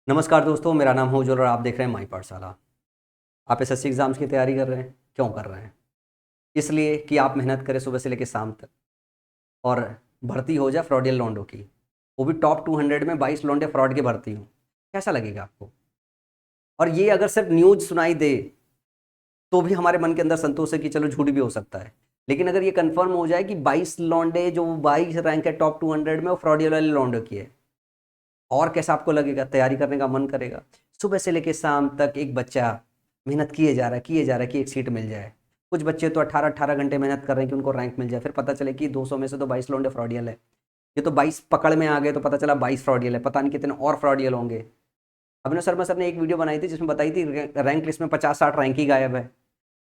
नमस्कार दोस्तों, मेरा नाम है उज्ज्वल और आप देख रहे हैं माई पाठशाला। आप एसएससी एग्जाम्स की तैयारी कर रहे हैं। क्यों कर रहे हैं? इसलिए कि आप मेहनत करें सुबह से लेकर शाम तक और भर्ती हो जाए फ्रॉडियल लॉन्डो की। वो भी टॉप 200 में 22 लॉन्डे फ्रॉड के भर्ती हूँ। कैसा लगेगा आपको? और ये अगर सिर्फ न्यूज सुनाई दे तो भी हमारे मन के अंदर संतोष है कि चलो झूठ भी हो सकता है। लेकिन अगर ये कंफर्म हो जाए कि 22 लॉन्डे जो 22 रैंक है टॉप 200 में वो फ्रॉडियल वाले लॉन्डो की है, और कैसा आपको लगेगा? तैयारी करने का मन करेगा। सुबह से लेकर शाम तक एक बच्चा मेहनत किए जा रहा है कि एक सीट मिल जाए। कुछ बच्चे तो 18-18 घंटे मेहनत कर रहे हैं कि उनको रैंक मिल जाए, फिर पता चले कि 200 में से तो 22 लौंडे फ्रॉडियल है। ये तो 22 पकड़ में आ गए तो पता चला 22 फ्रॉडियल है, पता नहीं कितने और फ्रॉडियल होंगे। अभिनव शर्मा सर ने एक वीडियो बनाई थी जिसमें बताई थी रैंक लिस्ट में 50-60 रैंक ही गायब है।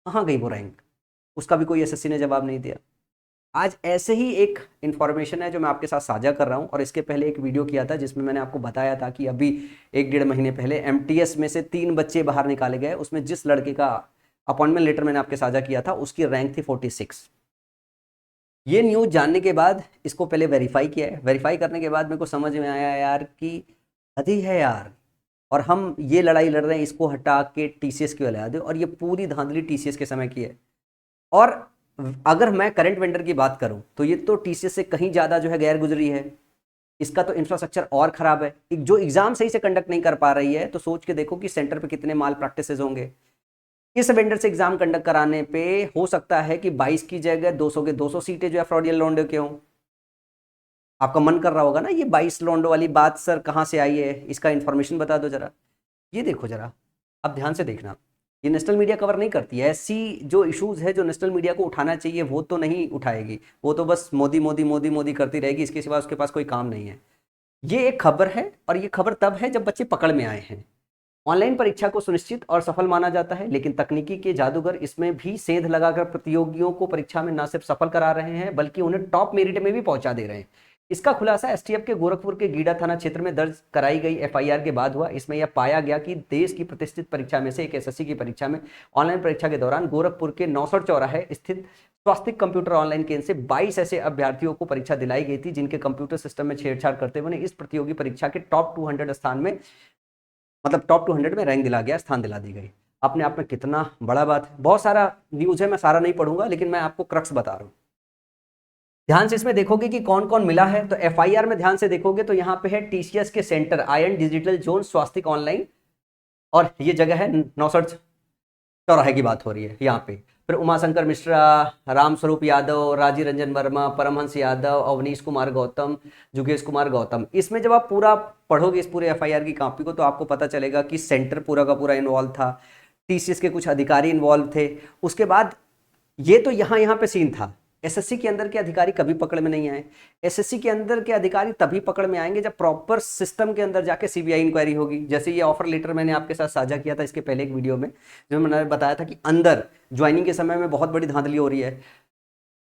कहाँ गई वो रैंक? उसका भी कोई एसएससी ने जवाब नहीं दिया। आज ऐसे ही एक इन्फॉर्मेशन है जो मैं आपके साथ साझा कर रहा हूं, और इसके पहले एक वीडियो किया था जिसमें मैंने आपको बताया था कि अभी 1-1.5 महीने पहले एमटीएस में से 3 बच्चे बाहर निकाले गए। उसमें जिस लड़के का अपॉइंटमेंट लेटर मैंने आपके साझा किया था उसकी रैंक थी 46। ये न्यूज जानने के बाद इसको पहले वेरीफाई किया है। वेरीफाई करने के बाद मेरे को समझ में आया यार कि हद ही है यार। और हम ये लड़ाई लड़ रहे हैं इसको हटा के टीसीएस की लगा दे, और ये पूरी धांधली टीसीएस के समय की है। और अगर मैं करंट वेंडर की बात करूं तो ये तो टीसीएस से कहीं ज्यादा जो है गैर गुजरी है। इसका तो इंफ्रास्ट्रक्चर और खराब है। जो एग्जाम सही से कंडक्ट नहीं कर पा रही है तो सोच के देखो कि सेंटर पे कितने माल प्रैक्टिसेस होंगे। इस वेंडर से एग्जाम कंडक्ट कराने पे हो सकता है कि 22 की जगह 200 के 200 सीटें जो है फ्रॉडियल लॉन्डो के हों। आपका मन कर रहा होगा ना ये 22 लॉन्डो वाली बात सर कहां से आई है, इसका इंफॉर्मेशन बता दो जरा। ये देखो जरा, अब ध्यान से देखना। ये नेशनल मीडिया कवर नहीं करती है। ऐसी जो इश्यूज है जो नेशनल मीडिया को उठाना चाहिए वो तो नहीं उठाएगी। वो तो बस मोदी मोदी मोदी मोदी करती रहेगी, इसके सिवा उसके पास कोई काम नहीं है। ये एक खबर है, और ये खबर तब है जब बच्चे पकड़ में आए हैं। ऑनलाइन परीक्षा को सुनिश्चित और सफल माना जाता है, लेकिन तकनीकी के जादूगर इसमें भी सेंध लगाकर प्रतियोगियों को परीक्षा में न सिर्फ सफल करा रहे हैं बल्कि उन्हें टॉप मेरिट में भी पहुंचा दे रहे हैं। इसका खुलासा एसटीएफ के गोरखपुर के गीडा थाना क्षेत्र में दर्ज कराई गई एफआईआर के बाद हुआ। इसमें यह पाया गया कि देश की प्रतिष्ठित परीक्षा में से एक एसएससी की परीक्षा में ऑनलाइन परीक्षा के दौरान गोरखपुर के नौसड़ चौराहे स्थित स्वास्तिक कंप्यूटर ऑनलाइन केंद्र से 22 ऐसे अभ्यर्थियों को परीक्षा दिलाई गई थी जिनके कंप्यूटर सिस्टम में छेड़छाड़ करते हुए इस प्रतियोगी परीक्षा के टॉप 200 स्थान में, मतलब टॉप 200 में रैंक दिला गया, स्थान दिला दी गई। अपने आप में कितना बड़ा बात है। बहुत सारा न्यूज है, मैं सारा नहीं पढ़ूंगा, लेकिन मैं आपको क्रक्स बता रहा हूं। ध्यान से इसमें देखोगे कि कौन कौन मिला है। तो एफआईआर में ध्यान से देखोगे तो यहाँ पे है टीसीएस के सेंटर आयन डिजिटल जोन स्वास्तिक ऑनलाइन, और ये जगह है नौसड़ चौराहे की बात हो रही है यहाँ पे। फिर उमाशंकर मिश्रा, रामस्वरूप यादव, राजी रंजन वर्मा, परमहंस यादव, अवनीश कुमार गौतम, जुगेश कुमार गौतम। इसमें जब आप पूरा पढ़ोगे इस पूरे एफआईआर की कॉपी को तो आपको पता चलेगा कि सेंटर पूरा का पूरा इन्वॉल्व था, टीसीएस के कुछ अधिकारी इन्वॉल्व थे। उसके बाद ये तो यहाँ पे सीन था। एसएससी के अंदर के अधिकारी कभी पकड़ में नहीं आए। एसएससी के अंदर के अधिकारी तभी पकड़ में आएंगे जब प्रॉपर सिस्टम के अंदर जाके सीबीआई इंक्वायरी होगी। जैसे ये ऑफर लेटर मैंने आपके साथ साझा किया था इसके पहले एक वीडियो में, जो मैंने बताया था कि अंदर ज्वाइनिंग के समय में बहुत बड़ी धांधली हो रही है।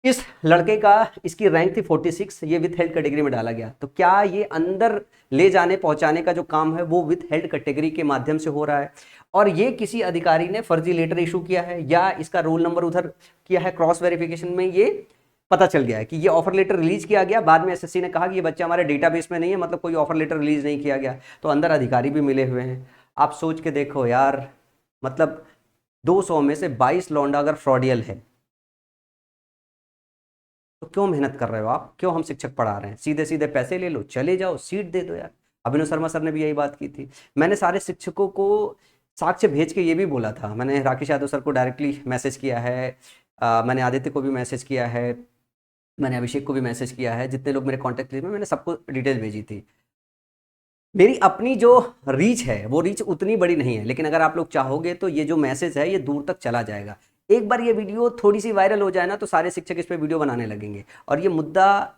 इस लड़के का, इसकी रैंक थी 46, ये विथ हेल्ड कैटेगरी में डाला गया। तो क्या ये अंदर ले जाने पहुंचाने का जो काम है वो विथ हेल्ड कैटेगरी के माध्यम से हो रहा है, और ये किसी अधिकारी ने फर्जी लेटर इशू किया है या इसका रोल नंबर उधर किया है? क्रॉस वेरिफिकेशन में ये पता चल गया है कि ये ऑफर लेटर रिलीज किया गया। बाद में एसएससी ने कहा कि ये बच्चा हमारे डेटाबेस में नहीं है, मतलब कोई ऑफर लेटर रिलीज नहीं किया गया। तो अंदर अधिकारी भी मिले हुए हैं। आप सोच के देखो यार, मतलब 200 में से 22 लौंडा अगर फ्रॉडियल है तो क्यों मेहनत कर रहे हो आप? क्यों हम शिक्षक पढ़ा रहे हैं? सीधे सीधे पैसे ले लो, चले जाओ, सीट दे दो यार। अभिनव शर्मा सर ने भी यही बात की थी। मैंने सारे शिक्षकों को साक्ष्य भेज के ये भी बोला था। मैंने राकेश यादव सर को डायरेक्टली मैसेज किया है, मैंने आदित्य को भी मैसेज किया है, मैंने अभिषेक को भी मैसेज किया है। जितने लोग मेरे कॉन्टैक्ट लिस्ट में, मैंने सबको डिटेल भेजी थी। मेरी अपनी जो रीच है वो रीच उतनी बड़ी नहीं है, लेकिन अगर आप लोग चाहोगे तो ये जो मैसेज है ये दूर तक चला जाएगा। एक बार ये वीडियो थोड़ी सी वायरल हो जाए ना तो सारे शिक्षक इस पे वीडियो बनाने लगेंगे। और ये मुद्दा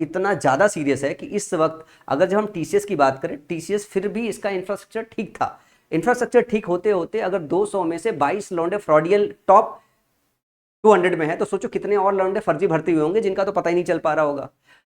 इतना ज़्यादा सीरियस है कि इस वक्त अगर जब हम टीसीएस की बात करें, टीसीएस फिर भी इसका इंफ्रास्ट्रक्चर ठीक था। इंफ्रास्ट्रक्चर ठीक होते होते अगर 200 में से 22 लौंडे फ्रॉडियल टॉप 200 में है तो सोचो कितने और लौंडे फर्जी भर्ती हुए होंगे जिनका तो पता ही नहीं चल पा रहा होगा।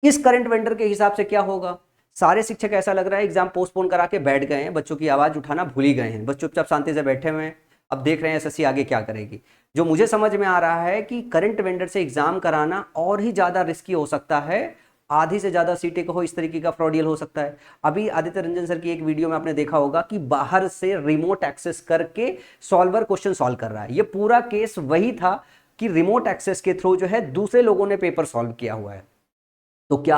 इस करंट वेंडर के हिसाब से क्या होगा? सारे शिक्षक ऐसा लग रहा है एग्जाम पोस्टपोन करा के बैठ गए हैं, बच्चों की आवाज उठाना भूल ही गए हैं। बस चुपचाप शांति से बैठे हुए हैं, अब देख रहे हैं एसएससी आगे क्या करेगी। जो मुझे समझ में आ रहा है कि करंट वेंडर से एग्जाम कराना और ही ज्यादा रिस्की हो सकता है आधी से ज़्यादा सीटें कहो इस तरीके का फ्रॉडियल हो सकता है। अभी आदित्य रंजन सर की एक वीडियो में आपने देखा होगा कि बाहर से रिमोट एक्सेस करके सॉल्वर क्वेश्चन सॉल्व कर रहा है। ये पूरा केस वही था कि रिमोट एक्सेस के थ्रू जो है दूसरे लोगों ने पेपर सॉल्व किया हुआ है। तो क्या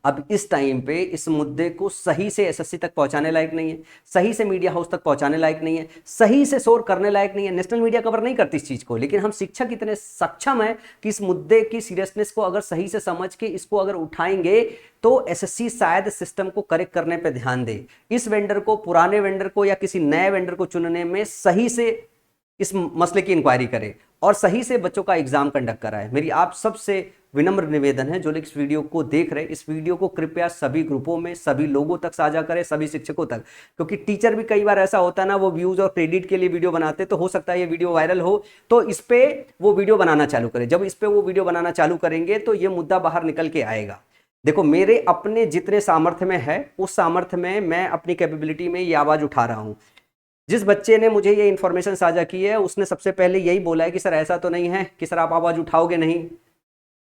अब इस टाइम पे इस मुद्दे को सही से एसएससी तक पहुंचाने लायक नहीं है, सही से मीडिया हाउस तक पहुंचाने लायक नहीं है, सही से शोर करने लायक नहीं है। नेशनल मीडिया कवर नहीं करती इस चीज को, लेकिन हम शिक्षक इतने सक्षम हैं कि इस मुद्दे की सीरियसनेस को अगर सही से समझ के इसको अगर उठाएंगे तो एसएससी शायद सिस्टम को करेक्ट करने पर ध्यान दे। इस वेंडर को, पुराने वेंडर को या किसी नए वेंडर को चुनने में सही से इस मसले की इंक्वायरी करे और सही से बच्चों का एग्जाम कंडक्ट कराए। मेरी आप सबसे विनम्र निवेदन है, जो लोग इस वीडियो को देख रहे हैं, इस वीडियो को कृपया सभी ग्रुपों में सभी लोगों तक साझा करें, सभी शिक्षकों तक। क्योंकि टीचर भी कई बार ऐसा होता है ना, वो व्यूज और क्रेडिट के लिए वीडियो बनाते, तो हो सकता है ये वीडियो वायरल हो तो इस पे वो वीडियो बनाना चालू करें। जब इस पे वो वीडियो बनाना चालू करेंगे तो ये मुद्दा बाहर निकल के आएगा। देखो, मेरे अपने जितने सामर्थ्य में है उस सामर्थ्य में मैं अपनी कैपेबिलिटी में ये आवाज उठा रहा हूँ। जिस बच्चे ने मुझे ये इन्फॉर्मेशन साझा की है उसने सबसे पहले यही बोला है कि सर ऐसा तो नहीं है कि सर आप आवाज उठाओगे नहीं,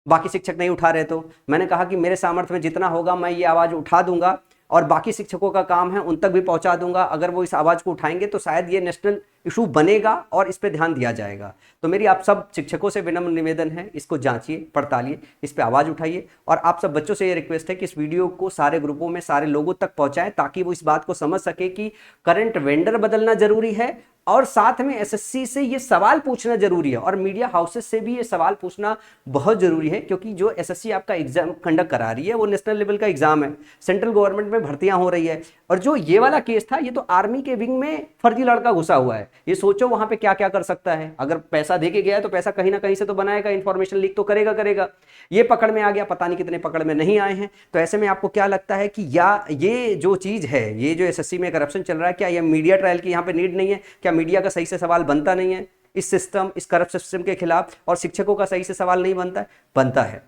बाकी शिक्षक नहीं उठा रहे। तो मैंने कहा कि मेरे सामर्थ्य में जितना होगा मैं ये आवाज उठा दूंगा और बाकी शिक्षकों का काम है उन तक भी पहुंचा दूंगा। अगर वो इस आवाज को उठाएंगे तो शायद ये नेशनल इशू बनेगा और इस पे ध्यान दिया जाएगा। तो मेरी आप सब शिक्षकों से विनम्र निवेदन है, इसको जांचिए, पड़तालिए, इस पे आवाज उठाइए। और आप सब बच्चों से ये रिक्वेस्ट है कि इस वीडियो को सारे ग्रुपों में सारे लोगों तक पहुंचाएं ताकि वो इस बात को समझ सके कि करंट वेंडर बदलना जरूरी है और साथ में एसएससी से ये सवाल पूछना जरूरी है और मीडिया हाउसेस से भी ये सवाल पूछना बहुत जरूरी है। क्योंकि जो एसएससी आपका एग्जाम कंडक्ट करा रही है वो नेशनल लेवल का एग्जाम है, सेंट्रल गवर्नमेंट में भर्तियां हो रही है। और जो ये वाला केस था ये तो आर्मी के विंग में फर्जी लड़का घुसा हुआ है। ये सोचो वहां पे क्या क्या कर सकता है। अगर पैसा देके गया है तो पैसा कहीं ना कहीं से तो बनाएगा, इंफॉर्मेशन लीक तो करेगा। ये पकड़ में आ गया, पता नहीं कितने पकड़ में नहीं आए हैं। तो ऐसे में आपको क्या लगता है कि या ये जो चीज है, ये जो एसएससी में करप्शन चल रहा है, क्या ये मीडिया ट्रायल की यहाँ पे नीड नहीं है? क्या मीडिया का सही से सवाल बनता नहीं है इस सिस्टम, इस करप्ट सिस्टम के खिलाफ? और शिक्षकों का सही से सवाल नहीं बनता है? बनता है।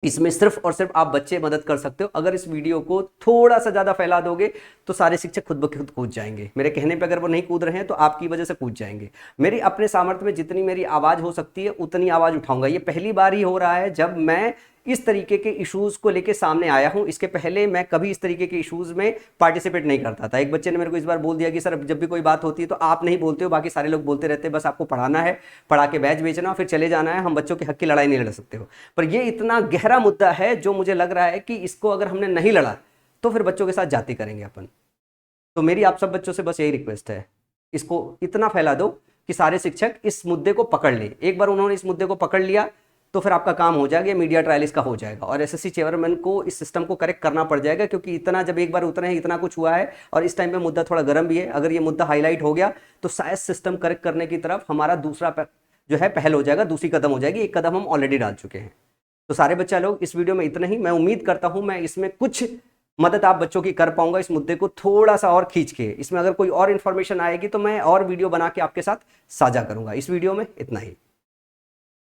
इसमें सिर्फ और सिर्फ आप बच्चे मदद कर सकते हो। अगर इस वीडियो को थोड़ा सा ज्यादा फैला दोगे तो सारे शिक्षक खुद ब खुद कूद जाएंगे। मेरे कहने पे अगर वो नहीं कूद रहे हैं तो आपकी वजह से कूद जाएंगे। मेरी अपने सामर्थ्य में जितनी मेरी आवाज हो सकती है उतनी आवाज उठाऊंगा। ये पहली बार ही हो रहा है जब मैं इस तरीके के इश्यूज को लेके सामने आया हूं। इसके पहले मैं कभी इस तरीके के इश्यूज में पार्टिसिपेट नहीं करता था। एक बच्चे ने मेरे को इस बार बोल दिया कि सर जब भी कोई बात होती है तो आप नहीं बोलते हो, बाकी सारे लोग बोलते रहते हैं, बस आपको पढ़ाना है, पढ़ा के बैच बेचना फिर चले जाना है, हम बच्चों के हक की लड़ाई नहीं लड़ सकते हो। पर ये इतना गहरा मुद्दा है जो मुझे लग रहा है कि इसको अगर हमने नहीं लड़ा तो फिर बच्चों के साथ जाति करेंगे अपन। तो मेरी आप सब बच्चों से बस यही रिक्वेस्ट है, इसको इतना फैला दो कि सारे शिक्षक इस मुद्दे को पकड़ लें। एक बार उन्होंने इस मुद्दे को पकड़ लिया तो फिर आपका काम हो जाएगा, मीडिया ट्रायल इसका हो जाएगा और एसएससी चेयरमैन को इस सिस्टम को करेक्ट करना पड़ जाएगा। क्योंकि इतना जब एक बार उतरे हैं, इतना कुछ हुआ है और इस टाइम पे मुद्दा थोड़ा गर्म भी है। अगर ये मुद्दा हाईलाइट हो गया तो शायद सिस्टम करेक्ट करने की तरफ हमारा दूसरा जो है पहल हो जाएगा, दूसरी कदम हो जाएगी। एक कदम हम ऑलरेडी डाल चुके हैं। तो सारे बच्चा लोग इस वीडियो में इतना ही। मैं उम्मीद करता हूं मैं इसमें कुछ मदद आप बच्चों की कर पाऊंगा इस मुद्दे को थोड़ा सा और खींच के। इसमें अगर कोई और इन्फॉर्मेशन आएगी तो मैं और वीडियो बना के आपके साथ साझा करूंगा। इस वीडियो में इतना ही।